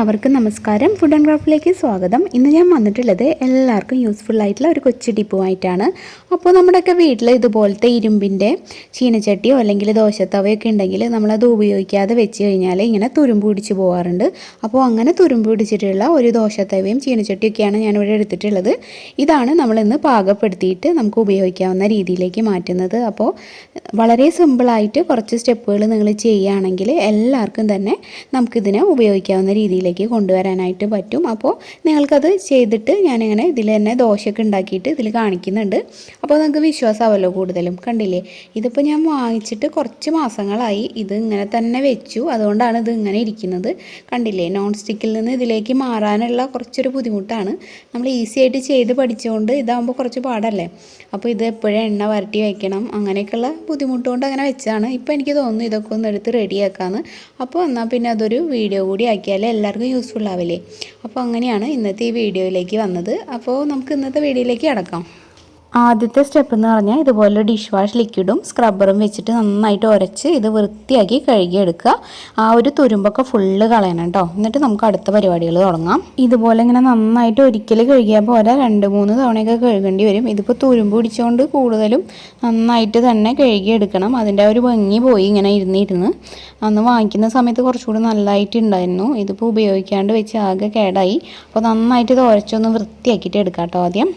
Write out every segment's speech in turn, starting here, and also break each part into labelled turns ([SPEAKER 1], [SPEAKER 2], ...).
[SPEAKER 1] എല്ലാവർക്കും നമസ്കാരം. Food and ക്രാഫ്റ്റിലേക്ക് സ്വാഗതം. ഇന്ന് ഞാൻ വന്നിട്ടുള്ളത് എല്ലാവർക്കും യൂസ്ഫുൾ ആയിട്ടുള്ള ഒരു കൊച്ചു ടിപ്പുമായിട്ടാണ്. അപ്പോൾ നമ്മുടെയൊക്കെ വീട്ടിൽ ഇതുപോലത്തെ ഇരുമ്പിൻ്റെ ചീനച്ചട്ടിയോ അല്ലെങ്കിൽ ദോശത്തവയൊക്കെ ഉണ്ടെങ്കിൽ നമ്മളത് ഉപയോഗിക്കാതെ വെച്ച് കഴിഞ്ഞാൽ ഇങ്ങനെ തുരുമ്പ് പിടിച്ച് പോകാറുണ്ട്. അപ്പോൾ അങ്ങനെ തുരുമ്പ് പിടിച്ചിട്ടുള്ള ഒരു ദോശത്തവയും ചീനച്ചട്ടിയൊക്കെയാണ് ഞാനിവിടെ എടുത്തിട്ടുള്ളത്. ഇതാണ് നമ്മളിന്ന് പാകപ്പെടുത്തിയിട്ട് നമുക്ക് ഉപയോഗിക്കാവുന്ന രീതിയിലേക്ക് മാറ്റുന്നത്. അപ്പോൾ വളരെ സിമ്പിളായിട്ട് കുറച്ച് സ്റ്റെപ്പുകൾ നിങ്ങൾ ചെയ്യുകയാണെങ്കിൽ എല്ലാവർക്കും തന്നെ നമുക്കിതിനെ ഉപയോഗിക്കാവുന്ന രീതിയിലേക്ക് കൊണ്ടുവരാനായിട്ട് പറ്റും. അപ്പോൾ നിങ്ങൾക്കത് ചെയ്തിട്ട് ഞാനിങ്ങനെ ഇതിൽ തന്നെ ദോശയൊക്കെ ഉണ്ടാക്കിയിട്ട് ഇതിൽ കാണിക്കുന്നുണ്ട്. അപ്പോൾ നിങ്ങൾക്ക് വിശ്വാസമാവല്ലോ കൂടുതലും. കണ്ടില്ലേ, ഇതിപ്പോൾ ഞാൻ വാങ്ങിച്ചിട്ട് കുറച്ച് മാസങ്ങളായി. ഇത് ഇങ്ങനെ തന്നെ വെച്ചു, അതുകൊണ്ടാണ് ഇത് ഇങ്ങനെ ഇരിക്കുന്നത്. കണ്ടില്ലേ, നോൺ സ്റ്റിക്കിൽ നിന്ന് ഇതിലേക്ക് മാറാനുള്ള കുറച്ചൊരു ബുദ്ധിമുട്ടാണ്. നമ്മൾ ഈസി ആയിട്ട് ചെയ്ത് പഠിച്ചുകൊണ്ട് ഇതാകുമ്പോൾ കുറച്ച് പാടല്ലേ. അപ്പോൾ ഇത് എപ്പോഴും എണ്ണ വരട്ടി വയ്ക്കണം, അങ്ങനെയൊക്കെയുള്ള ബുദ്ധിമുട്ടുകൊണ്ട് അങ്ങനെ വെച്ചതാണ്. ഇപ്പോൾ എനിക്ക് തോന്നുന്നു ഇതൊക്കെ ഒന്ന് എടുത്ത് റെഡിയാക്കാമെന്ന്. അപ്പോൾ എന്നാൽ പിന്നെ അതൊരു വീഡിയോ കൂടി ആക്കിയാൽ എല്ലാവർക്കും യൂസ്ഫുൾ ആവില്ലേ. അപ്പോൾ അങ്ങനെയാണ് ഇന്നത്തെ ഈ വീഡിയോയിലേക്ക് വന്നത്. അപ്പോൾ നമുക്ക് ഇന്നത്തെ വീഡിയോയിലേക്ക് കടക്കാം. ആദ്യത്തെ സ്റ്റെപ്പ് എന്ന് പറഞ്ഞാൽ ഇതുപോലെ ഡിഷ് വാഷ് ലിക്വിഡും സ്ക്രബ്ബറും വെച്ചിട്ട് നന്നായിട്ട് ഉരച്ച് ഇത് വൃത്തിയാക്കി കഴുകിയെടുക്കുക. ആ ഒരു തുരുമ്പൊക്കെ ഫുള്ള് കളയണം കേട്ടോ. എന്നിട്ട് നമുക്ക് അടുത്ത പരിപാടികൾ തുടങ്ങാം. ഇതുപോലെ ഇങ്ങനെ നന്നായിട്ട് ഒരിക്കൽ കഴുകിയാൽ പോലെ 2-3 തവണയൊക്കെ കഴുകേണ്ടി വരും. ഇതിപ്പോൾ തുരുമ്പ് പിടിച്ചുകൊണ്ട് കൂടുതലും നന്നായിട്ട് തന്നെ കഴുകിയെടുക്കണം. അതിൻ്റെ ഒരു ഭംഗി പോയി ഇങ്ങനെ ഇരുന്ന്. അന്ന് വാങ്ങിക്കുന്ന സമയത്ത് കുറച്ചുകൂടി നല്ലതായിട്ടുണ്ടായിരുന്നു. ഇതിപ്പോൾ ഉപയോഗിക്കാണ്ട് വെച്ച് ആകെ കേടായി. അപ്പോൾ നന്നായിട്ട് ഇത് ഉരച്ചൊന്ന് വൃത്തിയാക്കിയിട്ട് എടുക്കാം കേട്ടോ. ആദ്യം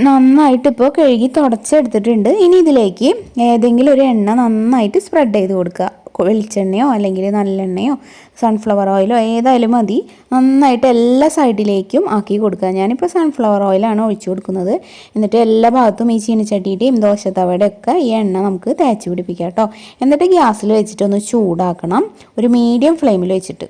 [SPEAKER 1] നന്നായിട്ട് ഇപ്പോൾ കഴുകി തുടച്ചെടുത്തിട്ടുണ്ട്. ഇനി ഇതിലേക്ക് ഏതെങ്കിലും ഒരു എണ്ണ നന്നായിട്ട് സ്പ്രെഡ് ചെയ്ത് കൊടുക്കുക. വെളിച്ചെണ്ണയോ അല്ലെങ്കിൽ നല്ലെണ്ണയോ സൺഫ്ലവർ ഓയിലോ ഏതായാലും മതി. നന്നായിട്ട് എല്ലാ സൈഡിലേക്കും ആക്കി കൊടുക്കുക. ഞാനിപ്പോൾ സൺഫ്ലവർ ഓയിലാണ് ഒഴിച്ചു കൊടുക്കുന്നത്. എന്നിട്ട് എല്ലാ ഭാഗത്തും ഈ ചീനച്ചട്ടിയുടെയും ദോശത്തവയുടെ ഒക്കെ ഈ എണ്ണ നമുക്ക് തേച്ച് പിടിപ്പിക്കാം കേട്ടോ. എന്നിട്ട് ഗ്യാസിൽ വെച്ചിട്ടൊന്ന് ചൂടാക്കണം, ഒരു മീഡിയം ഫ്ലെയിമിൽ വെച്ചിട്ട്.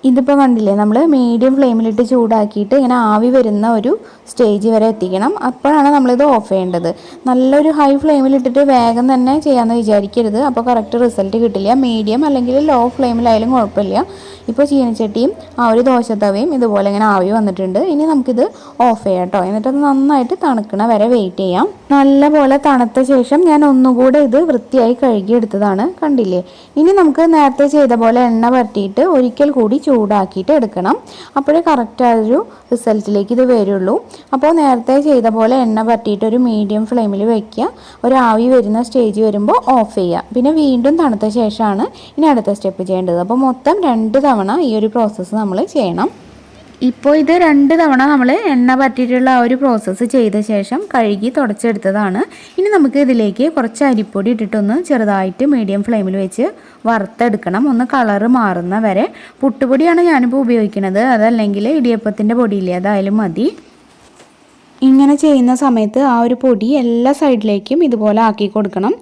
[SPEAKER 1] ഇതിപ്പോൾ കണ്ടില്ലേ, നമ്മൾ മീഡിയം ഫ്ലെയിമിലിട്ട് ചൂടാക്കിയിട്ട് ഇങ്ങനെ ആവി വരുന്ന ഒരു സ്റ്റേജ് വരെ എത്തിക്കണം. അപ്പോഴാണ് നമ്മളിത് ഓഫ് ചെയ്യേണ്ടത്. നല്ലൊരു ഹൈ ഫ്ലെയിമിലിട്ടിട്ട് വേഗം തന്നെ ചെയ്യാമെന്ന് വിചാരിക്കരുത്. അപ്പോൾ കറക്റ്റ് റിസൾട്ട് കിട്ടില്ല. മീഡിയം അല്ലെങ്കിൽ ലോ ഫ്ലെയിമിലായാലും കുഴപ്പമില്ല. ഇപ്പോൾ ചീനച്ചട്ടിയും ആ ഒരു ദോശത്തവയും ഇതുപോലെ ഇങ്ങനെ ആവി വന്നിട്ടുണ്ട്. ഇനി നമുക്കിത് ഓഫ് ചെയ്യാം കേട്ടോ. എന്നിട്ടത് നന്നായിട്ട് തണുക്കണ വരെ വെയിറ്റ് ചെയ്യാം. നല്ലപോലെ തണുത്ത ശേഷം ഞാൻ ഒന്നുകൂടെ ഇത് വൃത്തിയായി കഴുകിയെടുത്തതാണ്. കണ്ടില്ലേ, ഇനി നമുക്ക് നേരത്തെ ചെയ്ത പോലെ എണ്ണ പരട്ടിയിട്ട് ഒരിക്കൽ കൂടി ചൂടാക്കിയിട്ട് എടുക്കണം. അപ്പോഴേ കറക്റ്റ് ആ ഒരു റിസൾട്ടിലേക്ക് ഇത് വരുള്ളൂ. അപ്പോൾ നേരത്തെ ചെയ്ത പോലെ എണ്ണ പരട്ടിയിട്ട് ഒരു മീഡിയം ഫ്ലെയിമിൽ വയ്ക്കുക. ഒരു ആവി വരുന്ന സ്റ്റേജ് വരുമ്പോൾ ഓഫ് ചെയ്യുക. പിന്നെ വീണ്ടും തണുത്ത ശേഷമാണ് ഇനി അടുത്ത സ്റ്റെപ്പ് ചെയ്യേണ്ടത്. അപ്പോൾ മൊത്തം 2 തവണ ഈ ഒരു പ്രോസസ്സ് നമ്മൾ ചെയ്യണം. ഇപ്പോൾ ഇത് 2 തവണ നമ്മൾ എണ്ണ പറ്റിയിട്ടുള്ള ആ ഒരു പ്രോസസ്സ് ചെയ്ത ശേഷം കഴുകി തുടച്ചെടുത്തതാണ്. ഇനി നമുക്ക് ഇതിലേക്ക് കുറച്ച് അരിപ്പൊടി ഇട്ടിട്ടൊന്ന് ചെറുതായിട്ട് മീഡിയം ഫ്ലെയിമിൽ വെച്ച് വറുത്തെടുക്കണം. ഒന്ന് കളറ് മാറുന്ന വരെ. പുട്ടുപൊടിയാണ് ഞാനിപ്പോൾ ഉപയോഗിക്കുന്നത്, അതല്ലെങ്കിൽ ഇടിയപ്പത്തിൻ്റെ പൊടിയില്ലേ, അതായാലും മതി. ഇങ്ങനെ ചെയ്യുന്ന സമയത്ത് ആ ഒരു പൊടി എല്ലാ സൈഡിലേക്കും ഇതുപോലെ ആക്കി കൊടുക്കണം.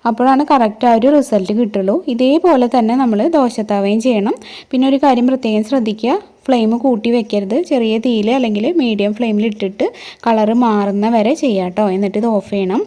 [SPEAKER 1] അപ്പോഴാണ് കറക്റ്റ് ആ ഒരു റിസൾട്ട് കിട്ടുള്ളൂ. ഇതേപോലെ തന്നെ നമ്മൾ ദോശത്തവയും ചെയ്യണം. പിന്നെ ഒരു കാര്യം പ്രത്യേകം ശ്രദ്ധിക്കുക, ഫ്ലെയിം കൂട്ടി വെക്കരുത്. ചെറിയ തീയിൽ അല്ലെങ്കിൽ മീഡിയം ഫ്ലെയിമിൽ ഇട്ടിട്ട് കളറ് മാറുന്ന വരെ ചെയ്യാം കേട്ടോ. എന്നിട്ട് ഇത് ഓഫ് ചെയ്യണം.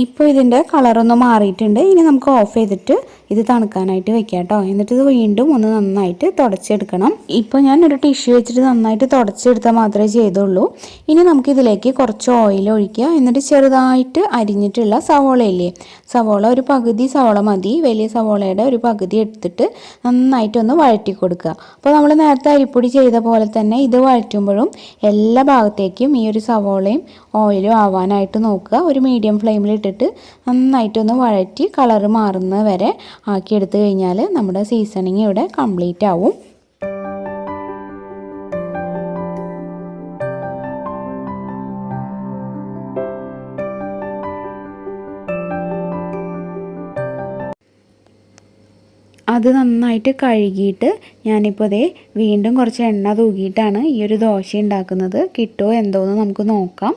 [SPEAKER 1] ഇപ്പോൾ ഇതിൻ്റെ കളറൊന്ന് മാറിയിട്ടുണ്ട്. ഇനി നമുക്ക് ഓഫ് ചെയ്തിട്ട് ഇത് തണുക്കാനായിട്ട് വെക്കാം കേട്ടോ. എന്നിട്ട് ഇത് വീണ്ടും ഒന്ന് നന്നായിട്ട് തുടച്ചെടുക്കണം. ഇപ്പോൾ ഞാൻ ഒരു ടിഷ്യൂ വെച്ചിട്ട് നന്നായിട്ട് തുടച്ചെടുത്താൽ മാത്രമേ ചെയ്തുള്ളൂ. ഇനി നമുക്കിതിലേക്ക് കുറച്ച് ഓയിൽ ഒഴിക്കുക. എന്നിട്ട് ചെറുതായിട്ട് അരിഞ്ഞിട്ടുള്ള സവോളയില്ലേ, സവോള ഒരു പകുതി സവോള മതി. വലിയ സവോളയുടെ ഒരു പകുതി എടുത്തിട്ട് നന്നായിട്ടൊന്ന് വഴറ്റി കൊടുക്കുക. അപ്പോൾ നമ്മൾ നേരത്തെ അരിപ്പൊടി ചെയ്ത പോലെ തന്നെ ഇത് വഴറ്റുമ്പോഴും എല്ലാ ഭാഗത്തേക്കും ഈ ഒരു സവോളയും ഓയിലും ആവാനായിട്ട് നോക്കുക. ഒരു മീഡിയം ഫ്ലെയിമിൽ ഇട്ടിട്ട് നന്നായിട്ടൊന്ന് വഴറ്റി കളറ് മാറുന്ന വരെ ആക്കിയെടുത്തു കഴിഞ്ഞാൽ നമ്മുടെ സീസണിങ് ഇവിടെ കംപ്ലീറ്റ് ആവും. അത് നന്നായിട്ട് കഴുകിയിട്ട് ഞാനിപ്പോൾ ദേ വീണ്ടും കുറച്ച് എണ്ണ തൂക്കിയിട്ടാണ് ഈ ഒരു ദോശ ഉണ്ടാക്കുന്നത്. കിട്ടുമോ എന്തോന്ന് നമുക്ക് നോക്കാം.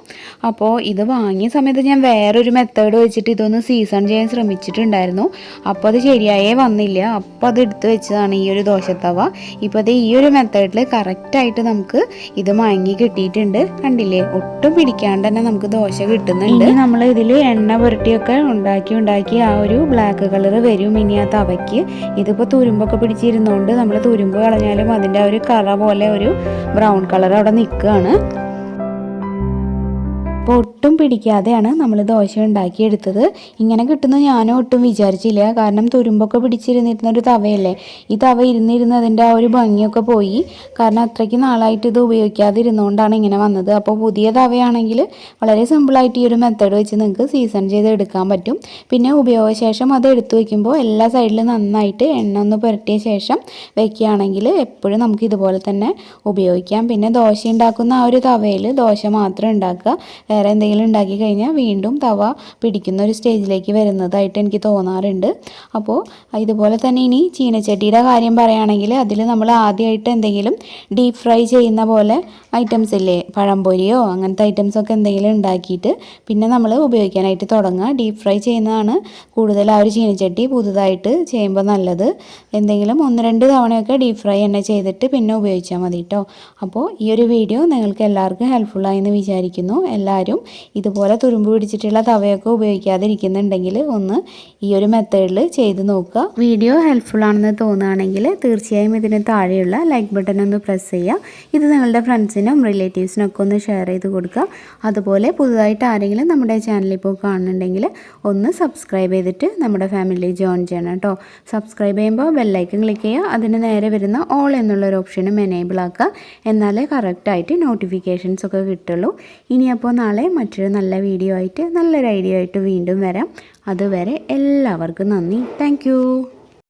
[SPEAKER 1] അപ്പോൾ ഇത് വാങ്ങിയ സമയത്ത് ഞാൻ വേറൊരു മെത്തേഡ് വെച്ചിട്ട് ഇതൊന്ന് സീസൺ ചെയ്യാൻ ശ്രമിച്ചിട്ടുണ്ടായിരുന്നു. അപ്പോൾ അത് ശരിയായേ വന്നില്ല. അപ്പോൾ അത് എടുത്ത് വെച്ചതാണ് ഈ ഒരു ദോശത്തവ. ഇപ്പോൾ അത് ഈ ഒരു മെത്തേഡിൽ കറക്റ്റായിട്ട് നമുക്ക് ഇത് വാങ്ങി കിട്ടിയിട്ടുണ്ട്. കണ്ടില്ലേ, ഒട്ടും പിടിക്കാണ്ട് തന്നെ നമുക്ക് ദോശ കിട്ടുന്നുണ്ട്. നമ്മൾ ഇതിൽ എണ്ണ പുരട്ടിയൊക്കെ ഉണ്ടാക്കി ആ ഒരു ബ്ലാക്ക് കളർ വരും ഇനി ആ തവയ്ക്ക്. ഇത് ഇതിപ്പോൾ തുരുമ്പൊക്കെ പിടിച്ചിരുന്നതുകൊണ്ട് നമ്മൾ തുരുമ്പ് കളഞ്ഞാലും അതിൻ്റെ ഒരു കറ പോലെ ഒരു ബ്രൗൺ കളർ അവിടെ നിൽക്കുകയാണ്. അപ്പോൾ ഒട്ടും പിടിക്കാതെയാണ് നമ്മൾ ദോശ ഉണ്ടാക്കിയെടുത്തത്. ഇങ്ങനെ കിട്ടുന്ന ഞാനും ഒട്ടും വിചാരിച്ചില്ല. കാരണം തുരുമ്പൊക്കെ പിടിച്ചിരുന്നിരുന്നൊരു തവയല്ലേ, ഈ തവ ഇരുന്നിരുന്ന് അതിൻ്റെ ആ ഒരു ഭംഗിയൊക്കെ പോയി. കാരണം അത്രയ്ക്ക് നാളായിട്ട് ഇത് ഉപയോഗിക്കാതിരുന്നുകൊണ്ടാണ് ഇങ്ങനെ വന്നത്. അപ്പോൾ പുതിയ തവയാണെങ്കിൽ വളരെ സിമ്പിളായിട്ട് ഈ ഒരു മെത്തേഡ് വെച്ച് നിങ്ങൾക്ക് സീസൺ ചെയ്ത് എടുക്കാൻ പറ്റും. പിന്നെ ഉപയോഗശേഷം അത് എടുത്തു വയ്ക്കുമ്പോൾ എല്ലാ സൈഡിലും നന്നായിട്ട് എണ്ണ ഒന്ന് പുരട്ടിയ ശേഷം വയ്ക്കുകയാണെങ്കിൽ എപ്പോഴും നമുക്ക് ഇതുപോലെ തന്നെ ഉപയോഗിക്കാം. പിന്നെ ദോശ ഉണ്ടാക്കുന്ന ആ ഒരു തവയിൽ ദോശ മാത്രം ഉണ്ടാക്കുക. വേറെ എന്തെങ്കിലും ഉണ്ടാക്കി കഴിഞ്ഞാൽ വീണ്ടും തവ പിടിക്കുന്ന ഒരു സ്റ്റേജിലേക്ക് വരുന്നതായിട്ട് എനിക്ക് തോന്നാറുണ്ട്. അപ്പോൾ ഇതുപോലെ തന്നെ ഇനി ചീനച്ചട്ടിയുടെ കാര്യം പറയുകയാണെങ്കിൽ അതിൽ നമ്മൾ ആദ്യമായിട്ട് എന്തെങ്കിലും ഡീപ്പ് ഫ്രൈ ചെയ്യുന്ന പോലെ ഐറ്റംസ് ഇല്ലേ, പഴംപൊരിയോ അങ്ങനത്തെ ഐറ്റംസൊക്കെ എന്തെങ്കിലും ഉണ്ടാക്കിയിട്ട് പിന്നെ നമ്മൾ ഉപയോഗിക്കാനായിട്ട് തുടങ്ങുക. ഡീപ്പ് ഫ്രൈ ചെയ്യുന്നതാണ് കൂടുതൽ ആ ഒരു ചീനച്ചട്ടി പുതുതായിട്ട് ചെയ്യുമ്പോൾ നല്ലത്. എന്തെങ്കിലും 1-2 തവണയൊക്കെ ഡീപ്പ് ഫ്രൈ തന്നെ ചെയ്തിട്ട് പിന്നെ ഉപയോഗിച്ചാൽ മതി കേട്ടോ. അപ്പോൾ ഈ ഒരു വീഡിയോ നിങ്ങൾക്ക് എല്ലാവർക്കും ഹെൽപ്ഫുള്ളായി എന്ന് വിചാരിക്കുന്നു. എല്ലാവരും ഇതുപോലെ തുരുമ്പ് പിടിച്ചിട്ടുള്ള തവയൊക്കെ ഉപയോഗിക്കാതിരിക്കുന്നുണ്ടെങ്കിൽ ഒന്ന് ഈ ഒരു മെത്തേഡിൽ ചെയ്ത് നോക്കുക. വീഡിയോ ഹെൽപ്ഫുൾ ആണെന്ന് തോന്നുകയാണെങ്കിൽ തീർച്ചയായും ഇതിന് താഴെയുള്ള ലൈക്ക് ബട്ടൺ ഒന്ന് പ്രസ് ചെയ്യുക. ഇത് നിങ്ങളുടെ ഫ്രണ്ട്സിനും റിലേറ്റീവ്സിനും ഒക്കെ ഒന്ന് ഷെയർ ചെയ്ത് കൊടുക്കുക. അതുപോലെ പുതുതായിട്ട് ആരെങ്കിലും നമ്മുടെ ചാനൽ ഇപ്പോൾ കാണുന്നുണ്ടെങ്കിൽ ഒന്ന് സബ്സ്ക്രൈബ് ചെയ്തിട്ട് നമ്മുടെ ഫാമിലി ജോയിൻ ചെയ്യണം കേട്ടോ. സബ്സ്ക്രൈബ് ചെയ്യുമ്പോൾ ബെല്ലൈക്കൺ ക്ലിക്ക് ചെയ്യുക. അതിന് നേരെ വരുന്ന ഓൾ എന്നുള്ളൊരു ഓപ്ഷനും എനേബിൾ ആക്കുക. എന്നാലേ കറക്റ്റായിട്ട് നോട്ടിഫിക്കേഷൻസ് ഒക്കെ കിട്ടുള്ളൂ. ഇനിയപ്പോൾ നാളെ മറ്റൊരു നല്ല വീഡിയോ ആയിട്ട് നല്ലൊരു ഐഡിയ ആയിട്ട് വീണ്ടും വരാം. അതുവരെ എല്ലാവർക്കും നന്ദി. താങ്ക്